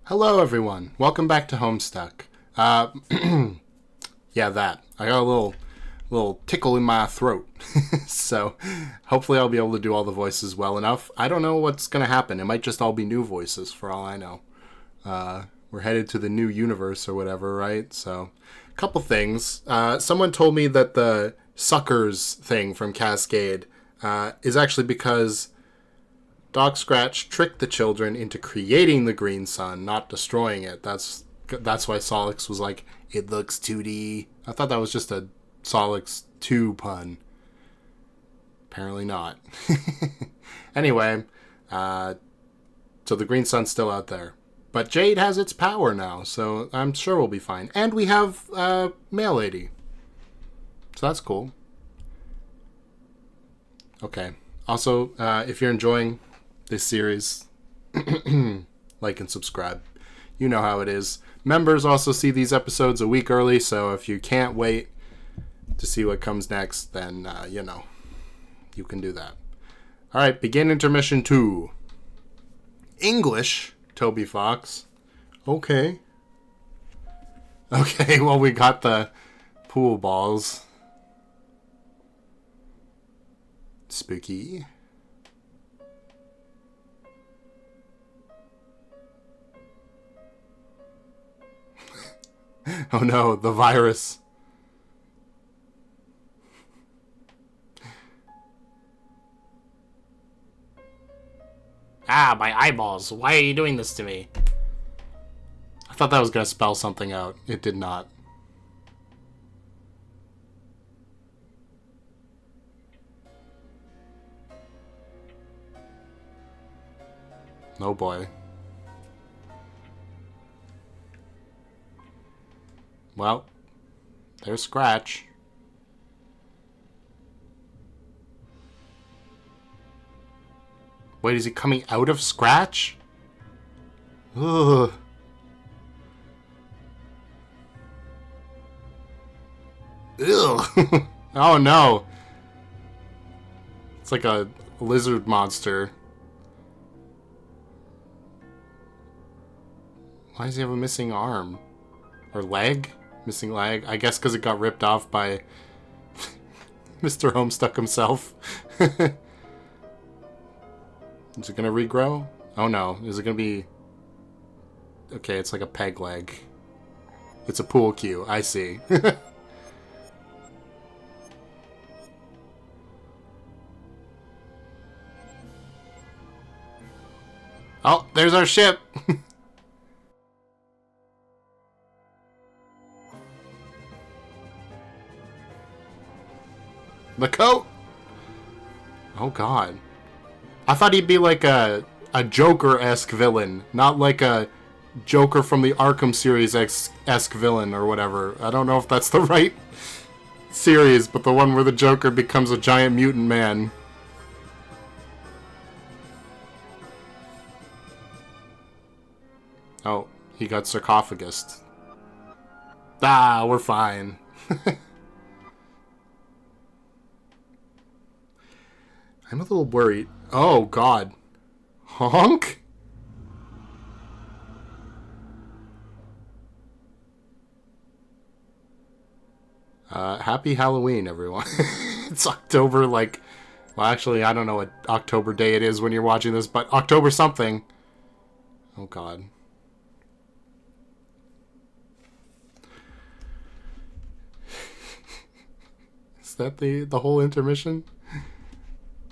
Hello, everyone. Welcome back to Homestuck. Yeah, that. I got a little tickle in my throat. So, hopefully I'll be able to do all the voices well enough. I don't know what's going to happen. It might just all be new voices, for all I know. We're headed to the new universe or whatever, right? So, a couple things. Someone told me that the suckers thing from Cascade is actually because Doc Scratch tricked the children into creating the green sun, not destroying it. That's why Solix was like, it looks 2D. I thought that was just a Solix 2 pun. Apparently not. Anyway, so the green sun's still out there. But Jade has its power now, so I'm sure we'll be fine. And we have Mail Lady. So that's cool. Okay. Also, if you're enjoying this series, like and subscribe. You know how it is. Members also see these episodes a week early, so if you can't wait to see what comes next, then, you can do that. All right, begin intermission 2. English, Toby Fox. Okay. Okay, well, we got the pool balls. Spooky. Oh no, the virus. Ah, my eyeballs. Why are you doing this to me? I thought that was going to spell something out. It did not. Oh boy. Well, there's Scratch. Wait, is he coming out of Scratch? Ugh. Ugh. Oh no. It's like a lizard monster. Why does he have a missing arm? Or leg? Missing leg? I guess because it got ripped off by Mr. Homestuck himself. Is it going to regrow? Oh no. Is it going to be... Okay, it's like a peg leg. It's a pool cue. I see. Oh, there's our ship! The coat! Oh god. I thought he'd be like a Joker-esque villain, not like a Joker from the Arkham series-esque villain or whatever. I don't know if that's the right series, but the one where the Joker becomes a giant mutant man. Oh, he got sarcophagused. Ah, we're fine. I'm a little worried. Oh, God. Honk? Happy Halloween, everyone. It's October, like... Well, actually, I don't know what October day it is when you're watching this, but October something. Oh, God. Is that the whole intermission?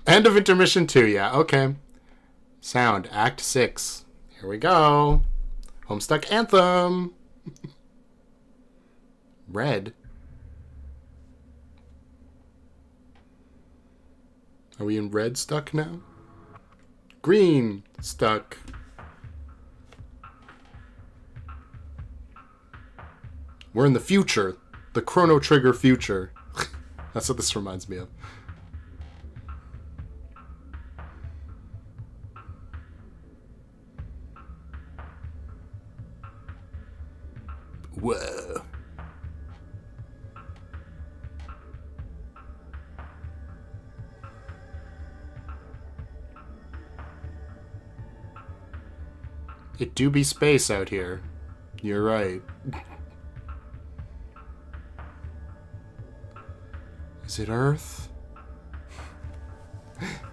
End of intermission 2, yeah, okay. Sound, Act 6. Here we go. Homestuck Anthem. Red. Are we in red stuck now? Green stuck. We're in the future. The Chrono Trigger future. That's what this reminds me of. Whoa. It do be space out here. You're right. Is it Earth?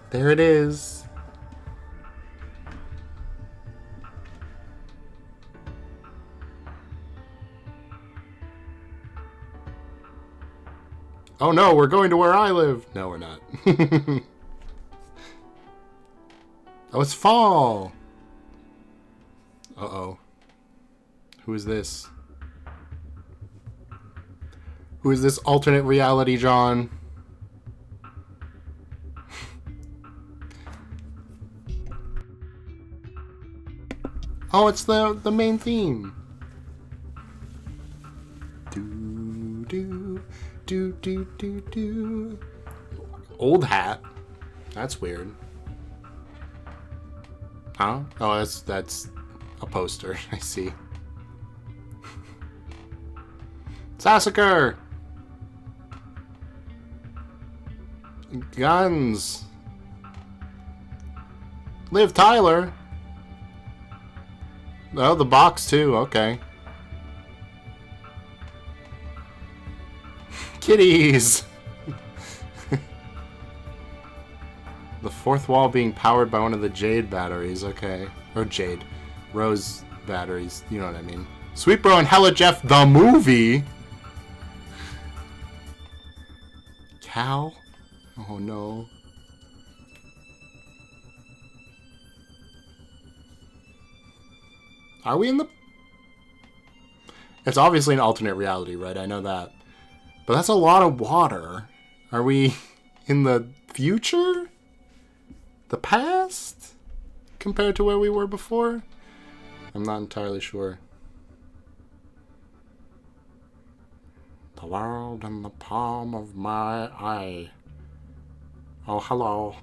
There it is. Oh no, we're going to where I live. No, we're not. Oh, it's fall. Uh-oh. Who is this? Who is this alternate reality, John? Oh, it's the main theme. Do do do do do do. Old hat. That's weird. Huh? Oh, that's a poster. I see. Sassacre! Guns! Liv Tyler! Oh, the box too, okay. Kitties! The fourth wall being powered by one of the Jade batteries, okay. Or Jade. Rose batteries, you know what I mean. Sweet Bro and Hella Jeff, the movie! Cal? Oh no. Are we in the... It's obviously an alternate reality, right? I know that. But that's a lot of water. Are we in the future? The past? Compared to where we were before? I'm not entirely sure. The world in the palm of my eye. Oh, hello.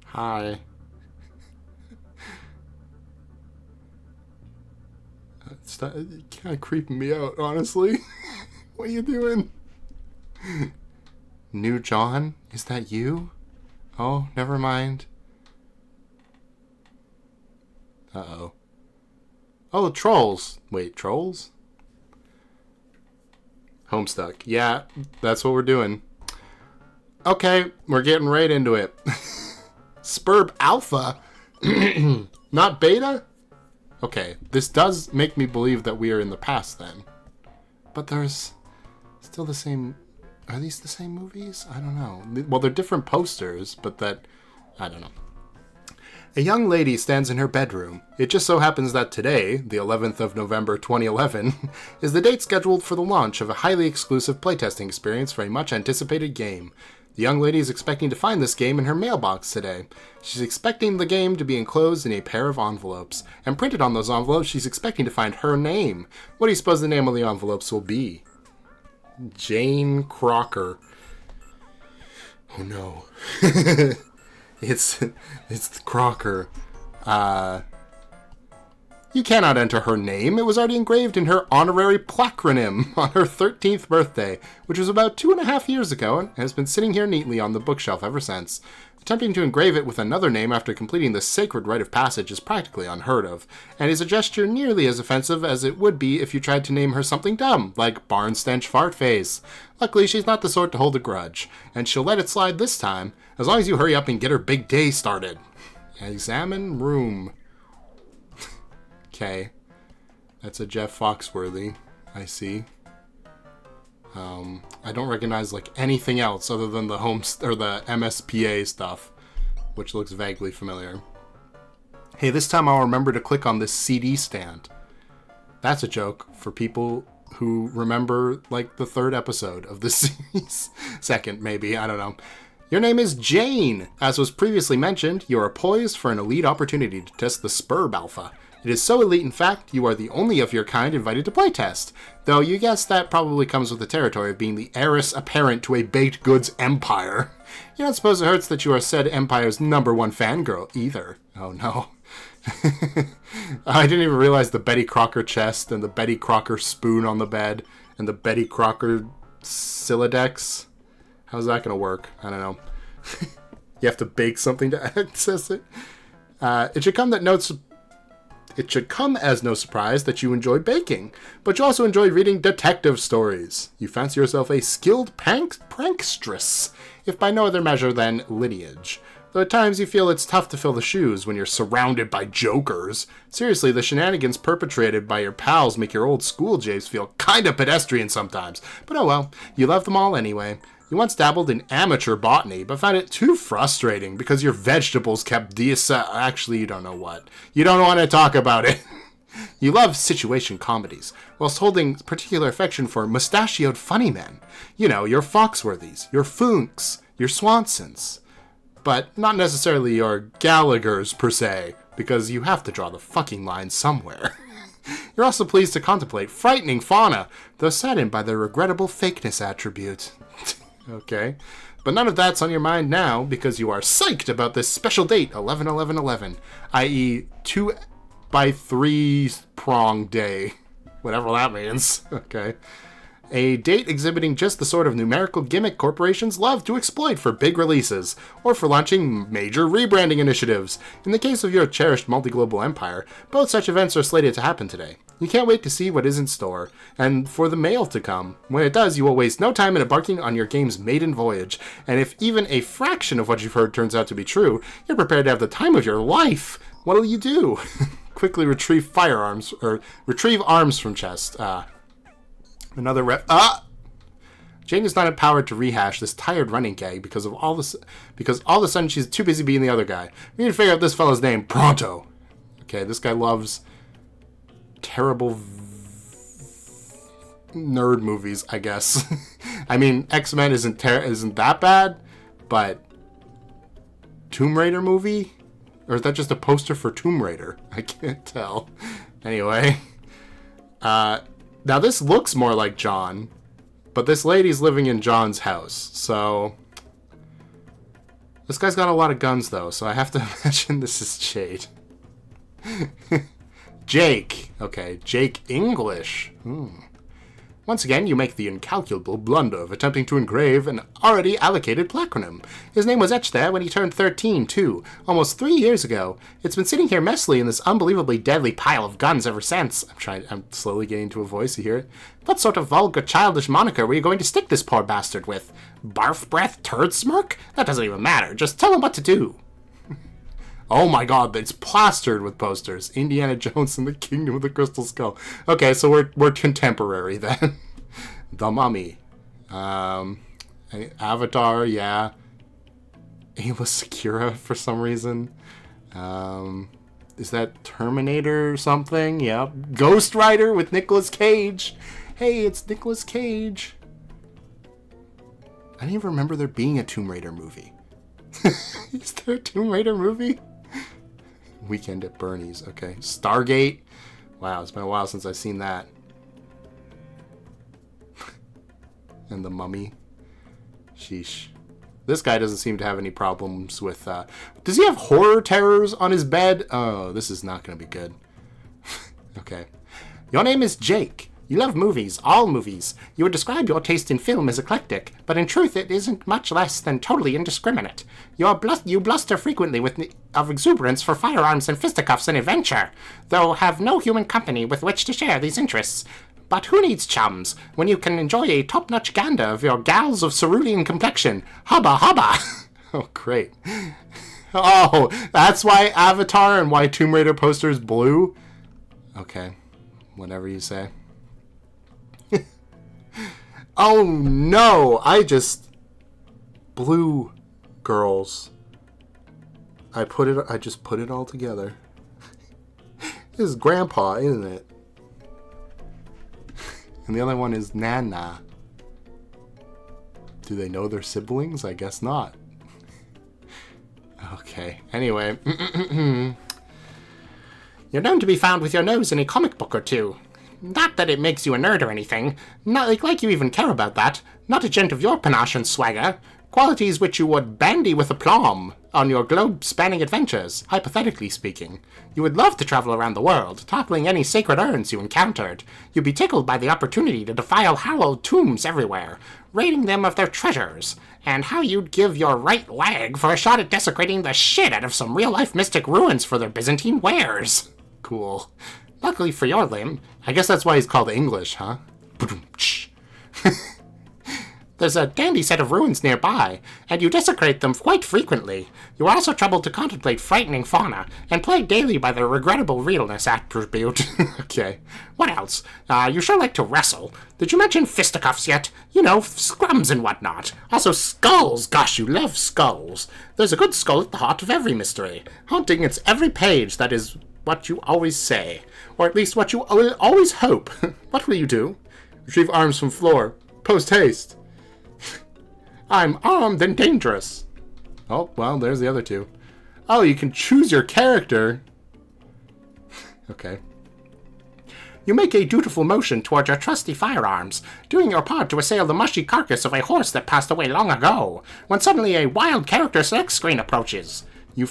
Hi. It's kind of creeping me out, honestly. What are you doing? New John? Is that you? Oh, never mind. Uh-oh. Oh, trolls. Wait, trolls? Homestuck. Yeah, that's what we're doing. Okay, we're getting right into it. Spurb Alpha? Not Beta? Okay, this does make me believe that we are in the past then. But there's still the same... Are these the same movies? I don't know. Well, they're different posters, but that... I don't know. A young lady stands in her bedroom. It just so happens that today, the 11th of November 2011, is the date scheduled for the launch of a highly exclusive playtesting experience for a much-anticipated game. The young lady is expecting to find this game in her mailbox today. She's expecting the game to be enclosed in a pair of envelopes, and printed on those envelopes she's expecting to find her name. What do you suppose the name of the envelopes will be? Jane Crocker. Oh no. It's Crocker. You cannot enter her name. It was already engraved in her honorary placronym on her 13th birthday, which was about 2.5 years ago, and has been sitting here neatly on the bookshelf ever since. Attempting to engrave it with another name after completing the sacred rite of passage is practically unheard of, and is a gesture nearly as offensive as it would be if you tried to name her something dumb, like Barn Stench Fartface. Luckily, she's not the sort to hold a grudge, and she'll let it slide this time, as long as you hurry up and get her big day started. Examine room. Okay. That's a Jeff Foxworthy, I see. I don't recognize like anything else other than the the MSPA stuff, which looks vaguely familiar. Hey, this time I'll remember to click on this CD stand. That's a joke for people who remember like the 3rd episode of the series. 2nd, maybe, I don't know. Your name is Jane. As was previously mentioned, you are poised for an elite opportunity to test the Spurb Alpha. It is so elite, in fact, you are the only of your kind invited to playtest. Though you guess that probably comes with the territory of being the heiress apparent to a baked goods empire. You don't suppose it hurts that you are said empire's #1 fangirl, either. Oh no. I didn't even realize the Betty Crocker chest, and the Betty Crocker spoon on the bed, and the Betty Crocker Silodex. How's that gonna work? I don't know. You have to bake something to access it. It should come as no surprise that you enjoy baking, but you also enjoy reading detective stories. You fancy yourself a skilled prankstress, if by no other measure than lineage. Though at times you feel it's tough to fill the shoes when you're surrounded by jokers. Seriously, the shenanigans perpetrated by your pals make your old school Jays feel kinda pedestrian sometimes. But oh well, you love them all anyway. You once dabbled in amateur botany, but found it too frustrating because your vegetables kept actually, you don't know what. You don't want to talk about it. You love situation comedies, whilst holding particular affection for mustachioed funny men. You know, your Foxworthys, your Funks, your Swansons. But not necessarily your Gallaghers, per se, because you have to draw the fucking line somewhere. You're also pleased to contemplate frightening fauna, though saddened by their regrettable fakeness attribute. Okay. But none of that's on your mind now, because you are psyched about this special date, 11-11-11, i.e. 2 by 3 prong day. Whatever that means. Okay. A date exhibiting just the sort of numerical gimmick corporations love to exploit for big releases, or for launching major rebranding initiatives. In the case of your cherished multi-global empire, both such events are slated to happen today. You can't wait to see what is in store, and for the mail to come. When it does, you will waste no time in embarking on your game's maiden voyage, and if even a fraction of what you've heard turns out to be true, you're prepared to have the time of your life. What'll you do? Quickly retrieve arms from chest. Another rep. Jane is not empowered to rehash this tired running gag because all of a sudden she's too busy being the other guy. We need to figure out this fellow's name pronto. Okay, this guy loves terrible nerd movies, I guess. I mean, X-Men isn't that bad, but Tomb Raider movie? Or is that just a poster for Tomb Raider? I can't tell. Anyway, now this looks more like John, but this lady's living in John's house, so this guy's got a lot of guns though, so I have to imagine this is Jade. Jake. Okay, Jake English. Once again, you make the incalculable blunder of attempting to engrave an already allocated placronym. His name was etched there when he turned 13, too, almost 3 years ago. It's been sitting here messily in this unbelievably deadly pile of guns ever since. I'm slowly getting to a voice, you hear it? What sort of vulgar, childish moniker were you going to stick this poor bastard with? Barf breath turd smirk? That doesn't even matter. Just tell him what to do. Oh my god, it's plastered with posters. Indiana Jones and the Kingdom of the Crystal Skull. Okay, so we're contemporary then. The Mummy. Avatar, yeah. Ayla Secura for some reason. Is that Terminator or something? Yeah. Ghost Rider with Nicolas Cage. Hey, it's Nicolas Cage. I didn't even remember there being a Tomb Raider movie. Is there a Tomb Raider movie? Weekend at Bernie's. Okay. Stargate. Wow, it's been a while since I've seen that. And The Mummy. Sheesh. This guy doesn't seem to have any problems with... Does he have horror terrors on his bed? Oh, this is not going to be good. Okay. Your name is Jake. You love movies, all movies. You would describe your taste in film as eclectic, but in truth it isn't much less than totally indiscriminate. You bluster frequently of exuberance for firearms and fisticuffs and adventure, though have no human company with which to share these interests. But who needs chums when you can enjoy a top-notch gander of your gals of cerulean complexion? Hubba hubba! Oh, great. Oh, that's why Avatar and why Tomb Raider poster is blue? Okay, whatever you say. Oh no, blue girls. I just put it all together. This is Grandpa, isn't it? And the other one is Nana. Do they know their siblings? I guess not. Okay, anyway. You're known to be found with your nose in a comic book or two. Not that it makes you a nerd or anything. Not like you even care about that. Not a gent of your panache and swagger. Qualities which you would bandy with aplomb on your globe-spanning adventures, hypothetically speaking. You would love to travel around the world, toppling any sacred urns you encountered. You'd be tickled by the opportunity to defile hallowed tombs everywhere, raiding them of their treasures, and how you'd give your right leg for a shot at desecrating the shit out of some real-life mystic ruins for their Byzantine wares. Cool. Luckily for your limb, I guess that's why he's called English, huh? There's a dandy set of ruins nearby, and you desecrate them quite frequently. You are also troubled to contemplate frightening fauna, and plagued daily by the regrettable realness attribute. Okay. What else? You sure like to wrestle. Did you mention fisticuffs yet? You know, scrums and whatnot. Also skulls. Gosh, you love skulls. There's a good skull at the heart of every mystery, haunting its every page. That is what you always say. Or at least what you always hope. What will you do? Retrieve arms from floor. Post haste. I'm armed and dangerous. Oh, well, there's the other two. Oh, you can choose your character. Okay. You make a dutiful motion toward your trusty firearms, doing your part to assail the mushy carcass of a horse that passed away long ago, when suddenly a wild character select screen approaches. You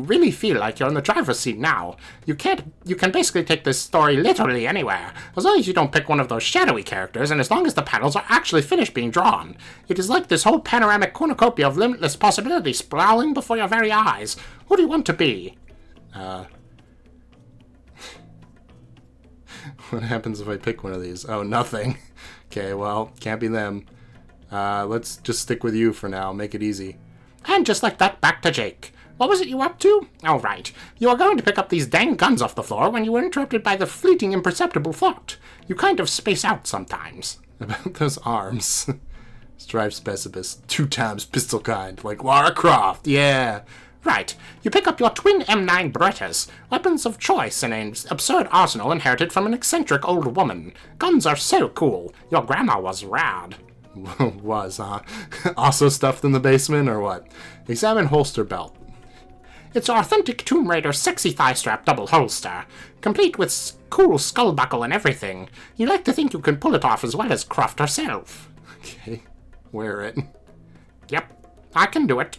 really feel like you're in the driver's seat now. You can basically take this story literally anywhere, as long as you don't pick one of those shadowy characters, and as long as the panels are actually finished being drawn. It is like this whole panoramic cornucopia of limitless possibility sprawling before your very eyes. Who do you want to be? What happens if I pick one of these? Oh, nothing. Okay, well, can't be them. Let's just stick with you for now. Make it easy. And just like that, back to Jake. What was it you were up to? Oh, right. You were going to pick up these dang guns off the floor when you were interrupted by the fleeting, imperceptible thought. You kind of space out sometimes. About those arms. Strive specialist. 2 times pistol kind. Like Lara Croft. Yeah. Right. You pick up your twin M9 Berettas, weapons of choice in an absurd arsenal inherited from an eccentric old woman. Guns are so cool. Your grandma was rad. Was, huh? Also stuffed in the basement, or what? Examine holster belt. It's authentic Tomb Raider sexy thigh strap double holster, complete with cool skull buckle and everything. You like to think you can pull it off as well as Croft herself. Okay, wear it. Yep, I can do it.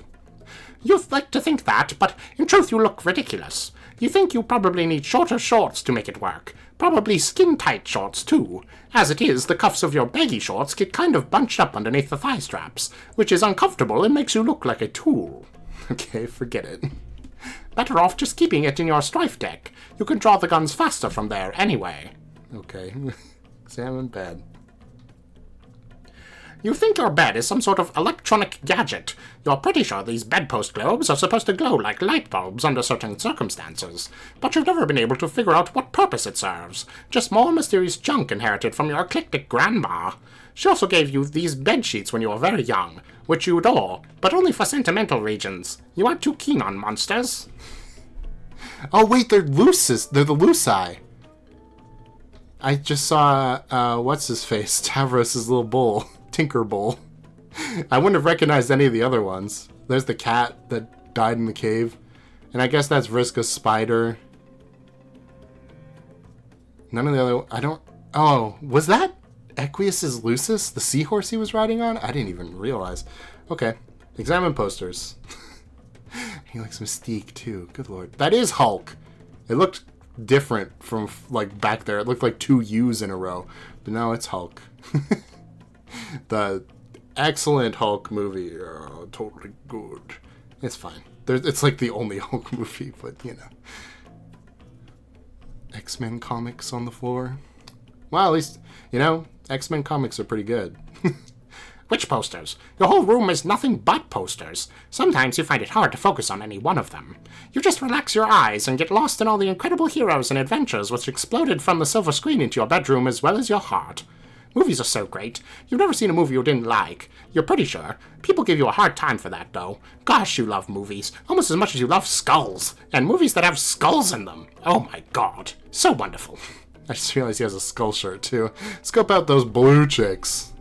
You'd like to think that, but in truth you look ridiculous. You think you probably need shorter shorts to make it work. Probably skin-tight shorts, too. As it is, the cuffs of your baggy shorts get kind of bunched up underneath the thigh straps, which is uncomfortable and makes you look like a tool. Okay, forget it. Better off just keeping it in your strife deck. You can draw the guns faster from there anyway. Okay. Examine bed. You think your bed is some sort of electronic gadget. You're pretty sure these bedpost globes are supposed to glow like light bulbs under certain circumstances, but you've never been able to figure out what purpose it serves. Just more mysterious junk inherited from your eclectic grandma. She also gave you these bed sheets when you were very young, which you adore, but only for sentimental reasons. You aren't too keen on monsters. Oh wait, they're looses. They're the Luci. I just saw, what's his face? Tavros' little bull. Tinker Bull. I wouldn't have recognized any of the other ones. There's the cat that died in the cave. And I guess that's Vriska's spider. None of the other... I don't... Oh, was that Equius's Lucis? The seahorse he was riding on? I didn't even realize. Okay. Examine posters. He likes Mystique, too. Good lord. That is Hulk. It looked different from, like, back there. It looked like 2 U's in a row. But now it's Hulk. The excellent Hulk movie. Totally good. It's fine. It's like the only Hulk movie, but, you know. X-Men comics on the floor. Well, at least, you know, X-Men comics are pretty good. Which posters? Your whole room is nothing but posters. Sometimes you find it hard to focus on any one of them. You just relax your eyes and get lost in all the incredible heroes and adventures which exploded from the silver screen into your bedroom as well as your heart. Movies are so great. You've never seen a movie you didn't like. You're pretty sure. People give you a hard time for that, though. Gosh, you love movies. Almost as much as you love skulls. And movies that have skulls in them. Oh my god. So wonderful. I just realized he has a skull shirt, too. Scope out those blue chicks.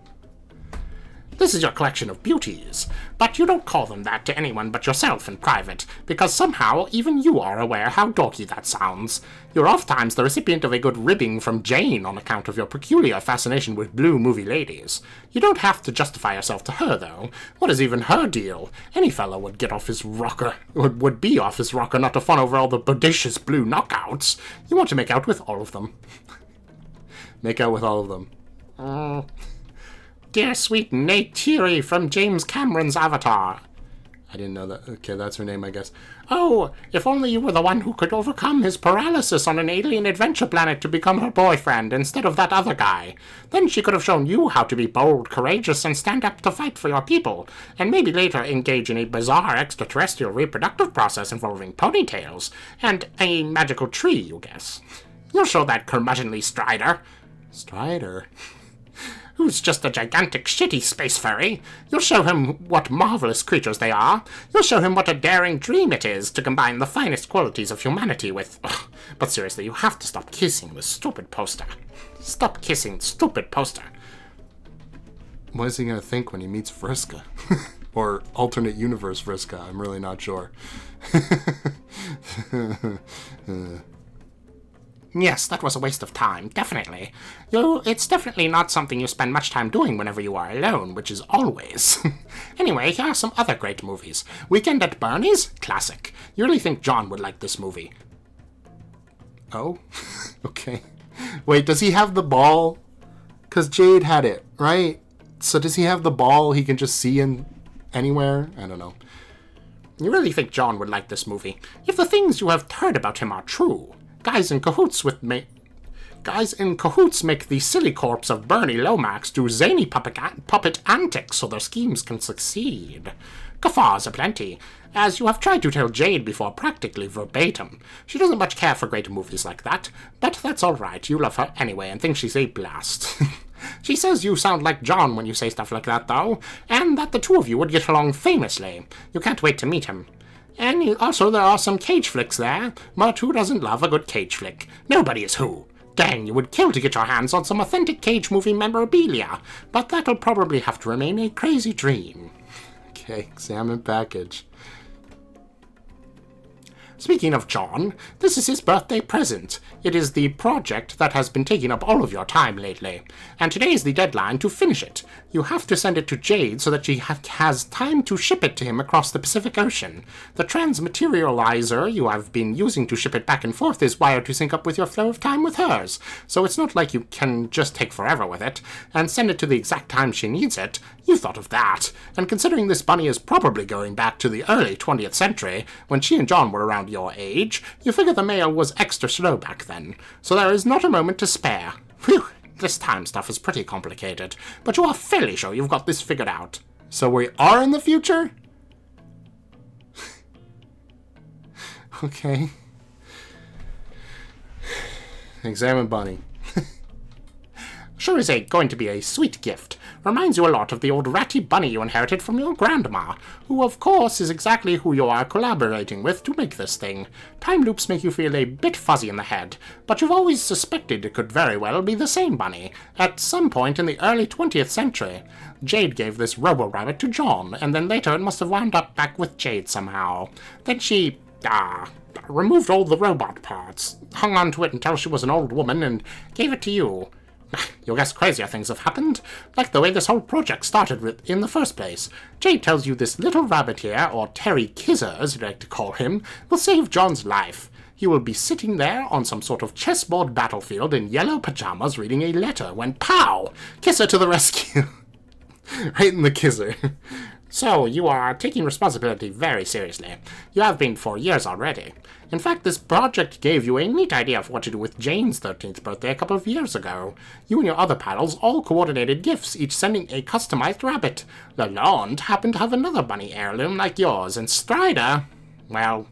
This is your collection of beauties, but you don't call them that to anyone but yourself in private, because somehow even you are aware how dorky that sounds. You're oftentimes the recipient of a good ribbing from Jane on account of your peculiar fascination with blue movie ladies. You don't have to justify yourself to her, though. What is even her deal? Any fellow would get off his rocker, would be off his rocker not to fawn over all the bodacious blue knockouts. You want to make out with all of them. Make out with all of them. Dear sweet Neytiri from James Cameron's Avatar. I didn't know that. Okay, that's her name, I guess. Oh, if only you were the one who could overcome his paralysis on an alien adventure planet to become her boyfriend instead of that other guy. Then she could have shown you how to be bold, courageous, and stand up to fight for your people, and maybe later engage in a bizarre extraterrestrial reproductive process involving ponytails, and a magical tree, you guess. You'll show that curmudgeonly Strider. Strider? Who's just a gigantic shitty space furry. You'll show him what marvelous creatures they are. You'll show him what a daring dream it is to combine the finest qualities of humanity with... Ugh. But seriously, you have to stop kissing this stupid poster. Stop kissing stupid poster. What is he going to think when he meets Vriska? Or alternate universe Vriska, I'm really not sure. Yes, that was a waste of time, definitely. It's definitely not something you spend much time doing whenever you are alone, which is always. Anyway, here are some other great movies. Weekend at Bernie's? Classic. You really think John would like this movie? Oh? Okay. Wait, does he have the ball? Because Jade had it, right? So does he have the ball he can just see in anywhere? I don't know. You really think John would like this movie? If the things you have heard about him are true... Guys in cahoots make the silly corpse of Bernie Lomax do zany puppet antics so their schemes can succeed. Guffaws aplenty, as you have tried to tell Jade before practically verbatim. She doesn't much care for great movies like that, but that's all right. You love her anyway and think she's a blast. She says you sound like John when you say stuff like that, though, and that the two of you would get along famously. You can't wait to meet him. And also there are some cage flicks there, but who doesn't love a good cage flick? Nobody is who. Dang, you would kill to get your hands on some authentic cage movie memorabilia, but that'll probably have to remain a crazy dream. Okay, examine package. Speaking of John, this is his birthday present. It is the project that has been taking up all of your time lately, and today is the deadline to finish it. You have to send it to Jade so that she has time to ship it to him across the Pacific Ocean. The transmaterializer you have been using to ship it back and forth is wired to sync up with your flow of time with hers, so it's not like you can just take forever with it, and send it to the exact time she needs it. You thought of that, and considering this bunny is probably going back to the early 20th century, when she and John were around your age, you figure the mail was extra slow back then, so there is not a moment to spare. Phew, this time stuff is pretty complicated, but you are fairly sure you've got this figured out. So we are in the future? Okay. Examine bunny. Sure is going to be a sweet gift. Reminds you a lot of the old ratty bunny you inherited from your grandma, who of course is exactly who you are collaborating with to make this thing. Time loops make you feel a bit fuzzy in the head, but you've always suspected it could very well be the same bunny, at some point in the early 20th century. Jade gave this robo-rabbit to John, and then later it must have wound up back with Jade somehow. Then she, removed all the robot parts, hung on to it until she was an old woman, and gave it to you. You'll guess crazier things have happened, like the way this whole project started with in the first place. Jade tells you this little rabbit here, or Terry Kizzer as you like to call him, will save John's life. He will be sitting there on some sort of chessboard battlefield in yellow pajamas reading a letter when pow! Kisser to the rescue. Right in the kisser. So, you are taking responsibility very seriously. You have been for years already. In fact, this project gave you a neat idea of what to do with Jane's 13th birthday a couple of years ago. You and your other pals all coordinated gifts, each sending a customized rabbit. Lalonde happened to have another bunny heirloom like yours, and Strider... well,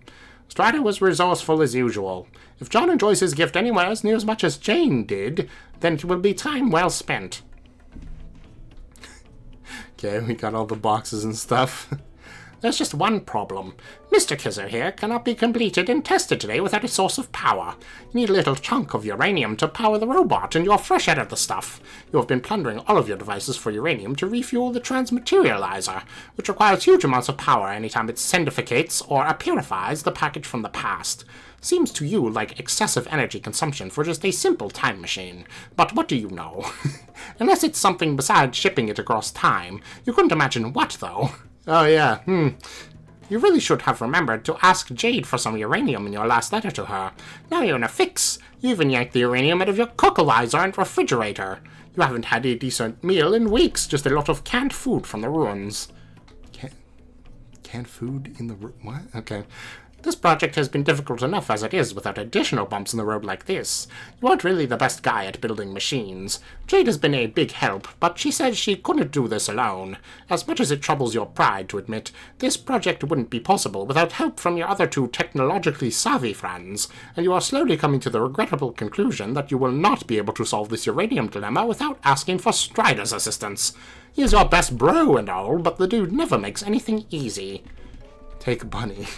Strider was resourceful as usual. If John enjoys his gift anywhere as near as much as Jane did, then it will be time well spent. Okay, we got all the boxes and stuff. There's just one problem. Mr. Kizzer here cannot be completed and tested today without a source of power. You need a little chunk of uranium to power the robot, and you're fresh out of the stuff. You have been plundering all of your devices for uranium to refuel the transmaterializer, which requires huge amounts of power anytime it sendificates or purifies the package from the past. Seems to you like excessive energy consumption for just a simple time machine. But what do you know? Unless it's something besides shipping it across time. You couldn't imagine what, though. Oh, yeah, You really should have remembered to ask Jade for some uranium in your last letter to her. Now you're in a fix. You even yanked the uranium out of your cookalizer and refrigerator. You haven't had a decent meal in weeks, just a lot of canned food from the ruins. Canned food in the... What? Okay. This project has been difficult enough as it is without additional bumps in the road like this. You aren't really the best guy at building machines. Jade has been a big help, but she says she couldn't do this alone. As much as it troubles your pride to admit, this project wouldn't be possible without help from your other two technologically savvy friends, and you are slowly coming to the regrettable conclusion that you will not be able to solve this uranium dilemma without asking for Strider's assistance. He is your best bro and all, but the dude never makes anything easy. Take Bunny.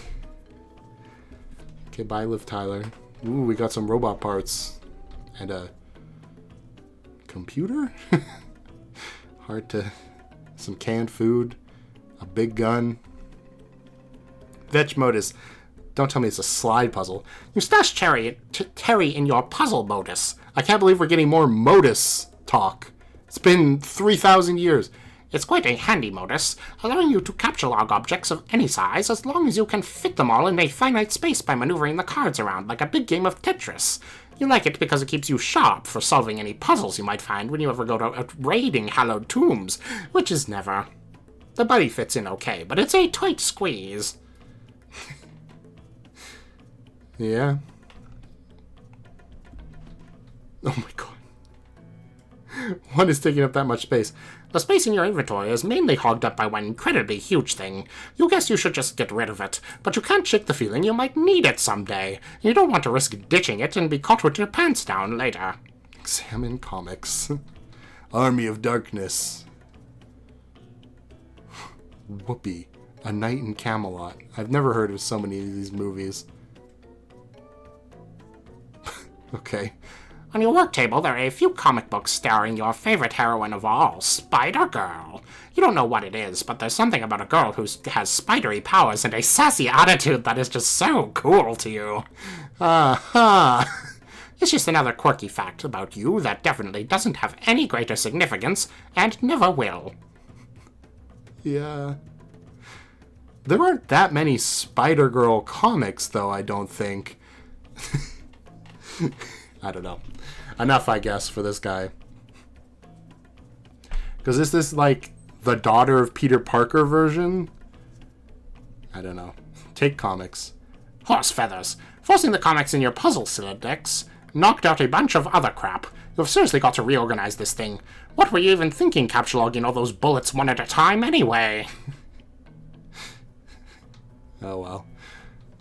Okay, bye, Liv Tyler. Ooh, we got some robot parts. And a computer? Hard to... Some canned food. A big gun. Vetch modus. Don't tell me it's a slide puzzle. You stashed Terry in your puzzle modus. I can't believe we're getting more modus talk. It's been 3,000 years. It's quite a handy modus, allowing you to capture log objects of any size as long as you can fit them all in a finite space by maneuvering the cards around like a big game of Tetris. You like it because it keeps you sharp for solving any puzzles you might find when you ever go to raiding hallowed tombs, which is never. The buddy fits in okay, but it's a tight squeeze. Yeah. Oh my god. What is taking up that much space? The space in your inventory is mainly hogged up by one incredibly huge thing. You guess you should just get rid of it, but you can't shake the feeling you might need it someday. You don't want to risk ditching it and be caught with your pants down later. Examine comics. Army of Darkness. Whoopee. A Night in Camelot. I've never heard of so many of these movies. Okay. On your work table, there are a few comic books starring your favorite heroine of all, Spider-Girl. You don't know what it is, but there's something about a girl who has spidery powers and a sassy attitude that is just so cool to you. It's just another quirky fact about you that definitely doesn't have any greater significance, and never will. Yeah. There aren't that many Spider-Girl comics, though, I don't think. I don't know. Enough, I guess, for this guy. Because is this, like, the daughter of Peter Parker version? I don't know. Take comics. Horse feathers. Forcing the comics in your puzzle Silodex knocked out a bunch of other crap. You've seriously got to reorganize this thing. What were you even thinking captulogging all those bullets one at a time, anyway? Oh, well.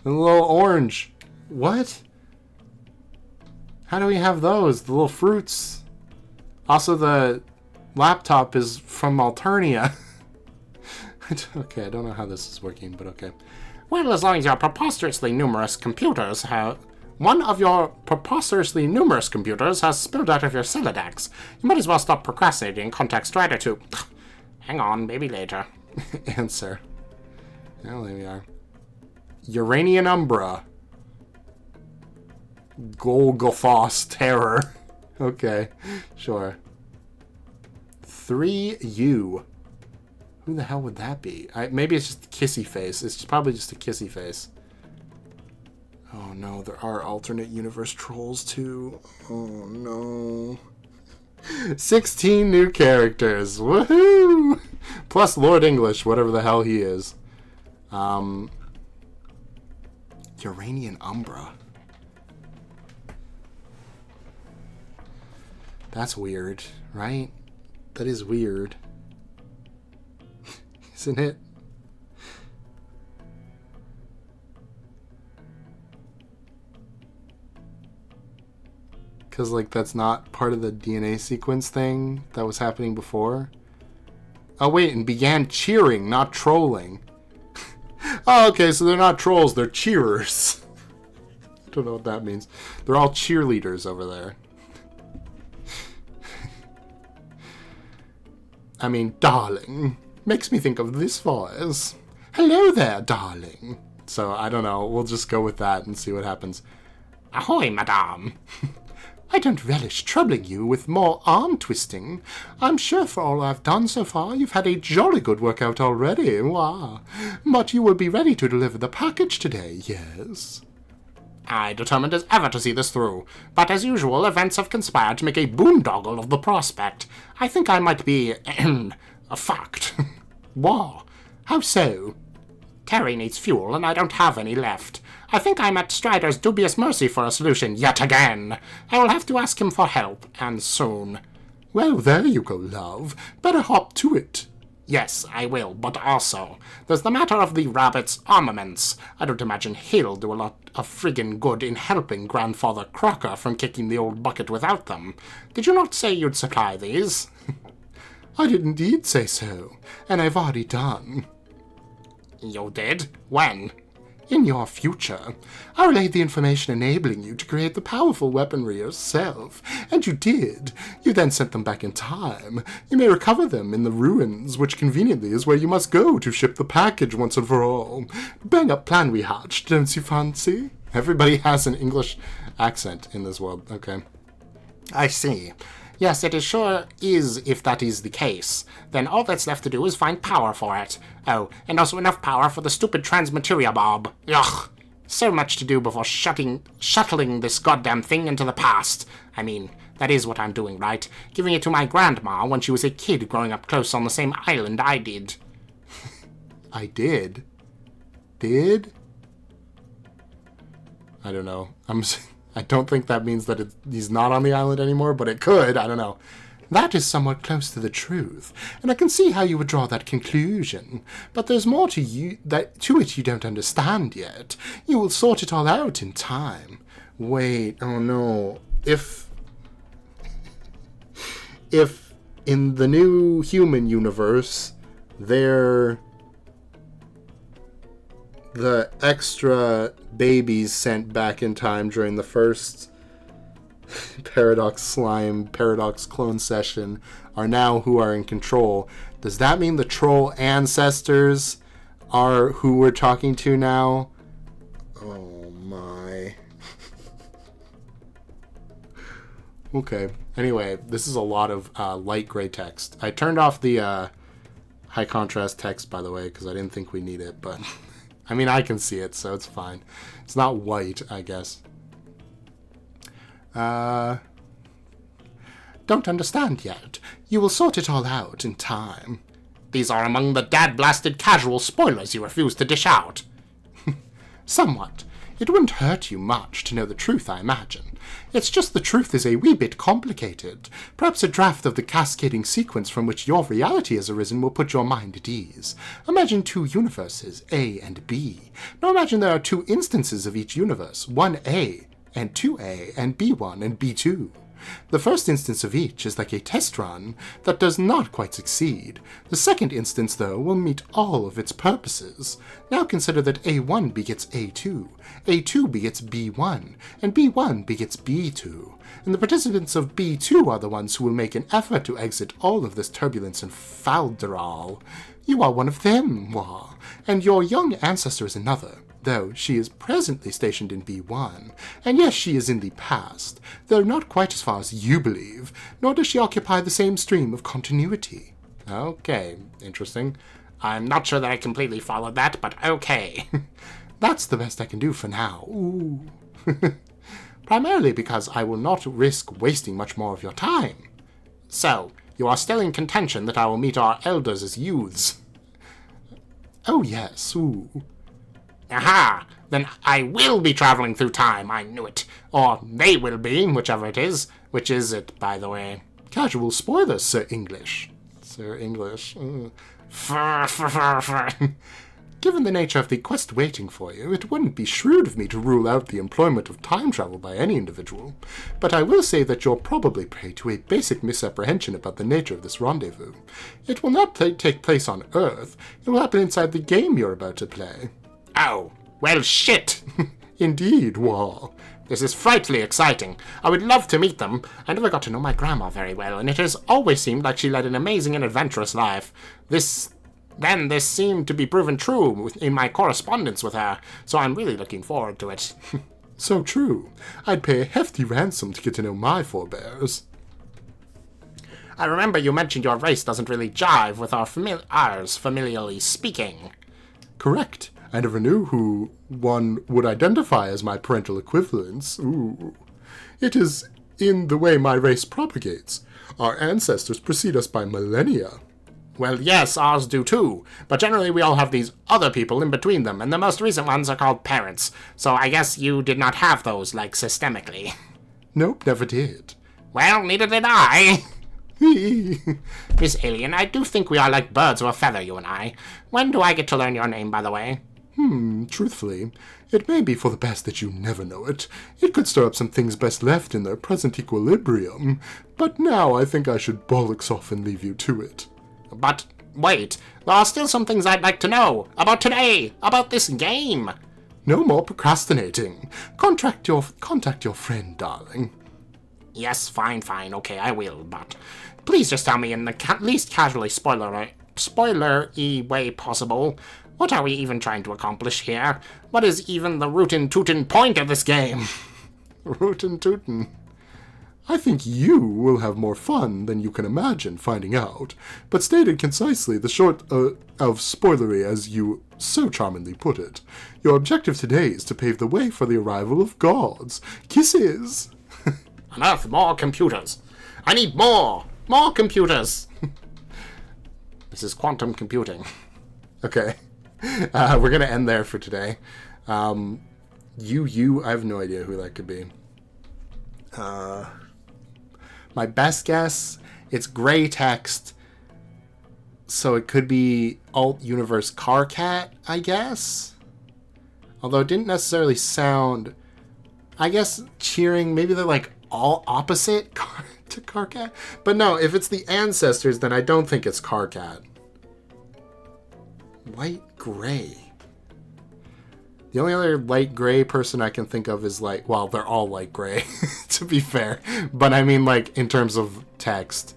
A little orange. What? How do we have those? The little fruits. Also, the laptop is from Alternia. Okay, I don't know how this is working, but okay. Well, as long as your preposterously numerous computers have... One of your preposterously numerous computers has spilled out of your Silodex. You might as well stop procrastinating and contact Strider to... Hang on, maybe later. Answer. Well, there we are. Uranian Umbra. Golgotha's Terror. Okay, sure. 3U. Who the hell would that be? Maybe it's just a kissy face. It's probably just a kissy face. Oh no, there are alternate universe trolls too. Oh no. 16 new characters. Woohoo! Plus Lord English, whatever the hell he is. Uranian Umbra. That's weird, right? That is weird. Isn't it? Because, like, that's not part of the DNA sequence thing that was happening before. Oh, wait, and began cheering, not trolling. Oh, okay, so they're not trolls, they're cheerers. I don't know what that means. They're all cheerleaders over there. I mean, darling. Makes me think of this voice. Hello there, darling. So, I don't know. We'll just go with that and see what happens. Ahoy, madame. I don't relish troubling you with more arm twisting. I'm sure for all I've done so far, you've had a jolly good workout already. Wah. But you will be ready to deliver the package today, yes? I determined as ever to see this through, but as usual, events have conspired to make a boondoggle of the prospect. I think I might be, fucked. Wah. How so? Terry needs fuel, and I don't have any left. I think I'm at Strider's dubious mercy for a solution yet again. I will have to ask him for help, and soon. Well, there you go, love. Better hop to it. Yes, I will, but also, there's the matter of the rabbit's armaments. I don't imagine he'll do a lot of friggin' good in helping Grandfather Crocker from kicking the old bucket without them. Did you not say you'd supply these? I did indeed say so, and I've already done. You did? When? In your future. I relayed the information enabling you to create the powerful weaponry yourself, and you did. You then sent them back in time. You may recover them in the ruins, which conveniently is where you must go to ship the package once and for all. Bang up plan we hatched, don't you fancy? Everybody has an English accent in this world. Okay. I see. Yes, it sure is, if that is the case. Then all that's left to do is find power for it. Oh, and also enough power for the stupid transmateria bob. Ugh. So much to do before shuttling this goddamn thing into the past. I mean, that is what I'm doing, right? Giving it to my grandma when she was a kid growing up close on the same island I did. I did? Did? I don't know. I don't think that means that he's not on the island anymore, but it could. I don't know. That is somewhat close to the truth, and I can see how you would draw that conclusion. But there's more to it you don't understand yet. You will sort it all out in time. Wait, oh no. If in the new human universe, the extra babies sent back in time during the first Paradox clone session are now who are in control. Does that mean the troll ancestors are who we're talking to now? Oh my. Okay. Anyway, this is a lot of light gray text. I turned off the high contrast text, by the way, because I didn't think we need it, but I mean, I can see it, so it's fine. It's not white, I guess. Don't understand yet. You will sort it all out in time. These are among the dad-blasted casual spoilers you refuse to dish out. Somewhat. It wouldn't hurt you much to know the truth, I imagine. It's just the truth is a wee bit complicated. Perhaps a draft of the cascading sequence from which your reality has arisen will put your mind at ease. Imagine two universes, A and B. Now imagine there are two instances of each universe, 1A and 2A and B1 and B2. The first instance of each is like a test run that does not quite succeed. The second instance, though, will meet all of its purposes. Now consider that A1 begets A2, A2 begets B1, and B1 begets B2. And the participants of B2 are the ones who will make an effort to exit all of this turbulence and falderal. You are one of them, Wah, and your young ancestor is another. Though she is presently stationed in B1, and yes, she is in the past, though not quite as far as you believe, nor does she occupy the same stream of continuity. Okay, interesting. I'm not sure that I completely followed that, but okay. That's the best I can do for now. Ooh. Primarily because I will not risk wasting much more of your time. So, you are still in contention that I will meet our elders as youths? Oh yes, ooh. Aha! Then I will be traveling through time, I knew it. Or they will be, whichever it is. Which is it, by the way? Casual spoilers, Sir English. Sir English. Given the nature of the quest waiting for you, it wouldn't be shrewd of me to rule out the employment of time travel by any individual. But I will say that you're probably prey to a basic misapprehension about the nature of this rendezvous. It will not take place on Earth. It will happen inside the game you're about to play. Oh, well, shit. Indeed, Wall. This is frightfully exciting. I would love to meet them. I never got to know my grandma very well, and it has always seemed like she led an amazing and adventurous life. This seemed to be proven true in my correspondence with her, so I'm really looking forward to it. So true. I'd pay a hefty ransom to get to know my forebears. I remember you mentioned your race doesn't really jive with ours, familiarly speaking. Correct. I never knew who one would identify as my parental equivalents. Ooh. It is in the way my race propagates. Our ancestors precede us by millennia. Well, yes, ours do too, but generally we all have these other people in between them, and the most recent ones are called parents, so I guess you did not have those, like, systemically. Nope, never did. Well, neither did I. Miss Alien, I do think we are like birds of a feather, you and I. When do I get to learn your name, by the way? Truthfully, it may be for the best that you never know it. It could stir up some things best left in their present equilibrium. But now I think I should bollocks off and leave you to it. But, wait, there are still some things I'd like to know. About today. About this game. No more procrastinating. Contact your friend, darling. Yes, fine, okay, I will, but please just tell me in the least casually spoiler-y way possible, what are we even trying to accomplish here? What is even the rootin' tootin' point of this game? Rootin' tootin'. I think you will have more fun than you can imagine finding out. But stated concisely, the short of spoilery as you so charmingly put it, your objective today is to pave the way for the arrival of gods. Kisses! Unearth more computers. I need more! More computers! This is quantum computing. Okay. We're gonna end there for today. I have no idea who that could be. My best guess, it's gray text, so it could be Alt Universe Carcat, I guess? Although it didn't necessarily sound... I guess cheering, maybe they're like all opposite to Carcat? But no, if it's the ancestors, then I don't think it's Carcat. Light gray. The only other light gray person I can think of is like, well, they're all light gray, to be fair. But I mean, like, in terms of text,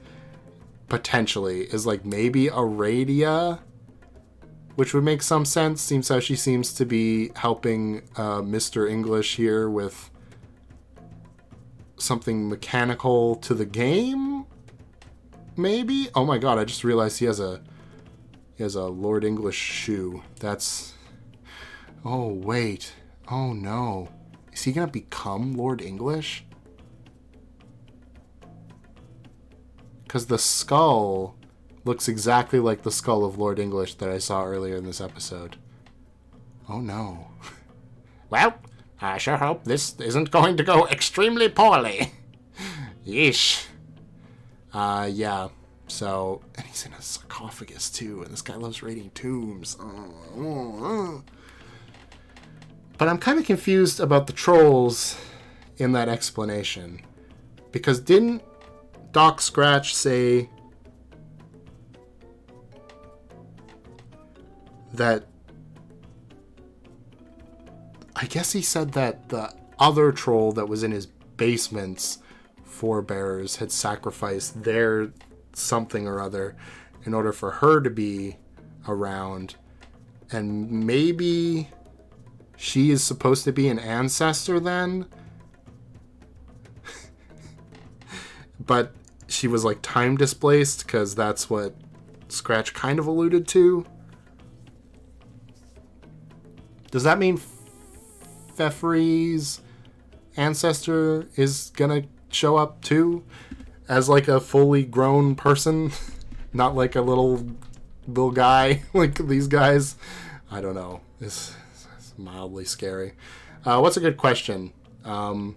potentially, is like maybe Aradia, which would make some sense. Seems how she seems to be helping Mr. English here with something mechanical to the game, maybe? Oh my god, I just realized he has a Lord English shoe. That's... Oh, wait. Oh, no. Is he gonna become Lord English? Because the skull looks exactly like the skull of Lord English that I saw earlier in this episode. Oh, no. Well, I sure hope this isn't going to go extremely poorly. Yeesh. Yeah. So, and he's in a sarcophagus, too, and this guy loves raiding tombs. But I'm kind of confused about the trolls in that explanation. Because didn't Doc Scratch say that... I guess he said that the other troll that was in his basement's forebears had sacrificed their something or other in order for her to be around. And maybe... she is supposed to be an ancestor then? But she was like time displaced because that's what Scratch kind of alluded to. Does that mean Fefri's ancestor is gonna show up too? As like a fully grown person? Not like a little guy like these guys? I don't know. It's mildly scary. What's a good question? I've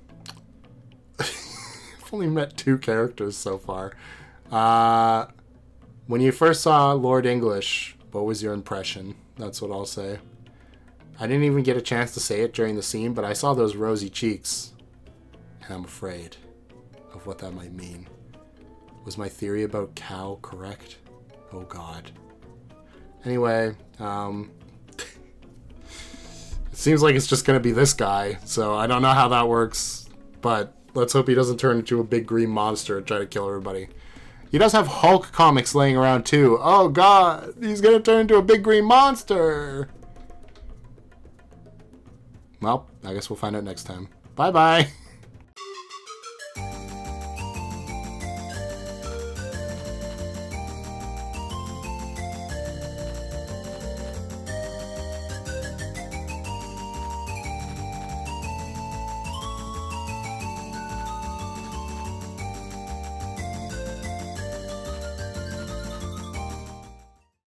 only met 2 characters so far. When you first saw Lord English, what was your impression? That's what I'll say. I didn't even get a chance to say it during the scene, but I saw those rosy cheeks, and I'm afraid of what that might mean. Was my theory about Cal correct? Oh god. Anyway, Seems like it's just going to be this guy, so I don't know how that works, but let's hope he doesn't turn into a big green monster and try to kill everybody. He does have Hulk comics laying around too. Oh god, he's going to turn into a big green monster! Well, I guess we'll find out next time. Bye-bye!